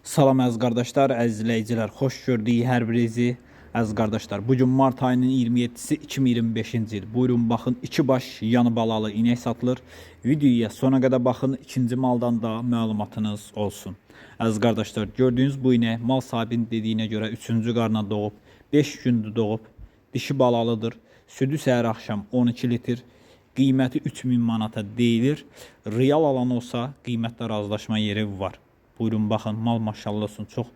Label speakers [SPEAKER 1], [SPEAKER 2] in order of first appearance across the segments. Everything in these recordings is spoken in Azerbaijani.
[SPEAKER 1] Salam əziz qardaşlar, əziz izləyicilər, xoş gördük hər birinizi. Əziz qardaşlar, bugün mart ayının 27-si 2025-ci il. Buyurun baxın, 2 baş yanı balalı inək satılır. Videoya sona qədər baxın, ikinci maldan da məlumatınız olsun. Əziz qardaşlar, gördüyünüz bu inək mal sahibinin dediyinə görə 3-cü qarna doğub, 5 gündür doğub, dişi balalıdır. Südü səhər axşam 12 litr. Qiyməti 3000 manata deyilir. Real alan olsa qiymətdə razılaşma yeri var. Buyurun baxın, mal maşallah olsun, çox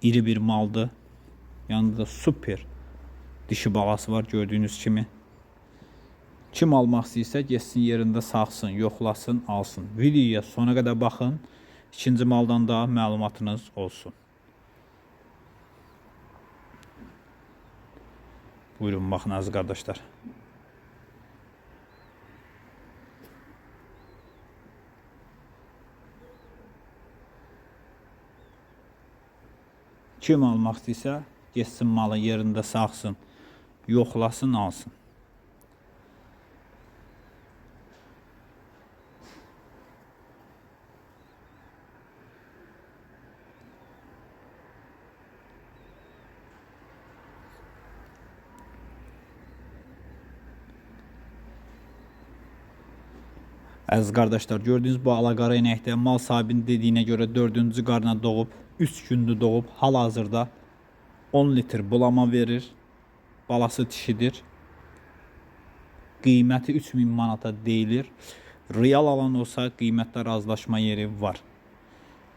[SPEAKER 1] iri bir maldır. Yanında da super dişi balası var gördüyünüz kimi. Kim almaq istəyirsə getsin yerində saxsın, yoxlasın, alsın. Videoya sona qədər baxın. İkinci maldan da məlumatınız olsun. Buyurun baxın əziz qardaşlar. Kim almaq istəyirsə getsin malı yerində saxsın, yoxlasın, alsın. Əziz qardaşlar, gördüyünüz bu alaqara inəkdə mal sahibinin dediyinə görə 4-cü qarna doğub, 3 gündür doğub, hal-hazırda 10 litr bulama verir. Balası dişidir. Qiyməti 3000 manata deyilir. Real alan olsa qiymətdə razılaşma yeri var.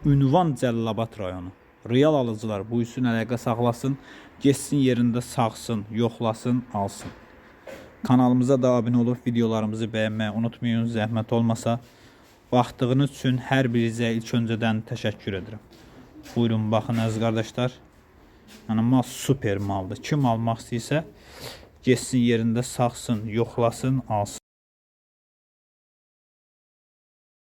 [SPEAKER 1] Ünvan Cəlilabad rayonu. Real alıcılar bu üçün əlaqə saxlasın, getsin yerində saxsın, yoxlasın, alsın. Kanalımıza da abunə olub videolarımızı bəyənməyi unutmayın. Zəhmət olmasa, baxdığınız üçün hər birinizə ilk öncədən təşəkkür edirəm. Buyurun baxın əziz qardaşlar. Yəni mal super maldır. Kim almaq istəyirsə getsin yerində saxsın, yoxlasın, alsın.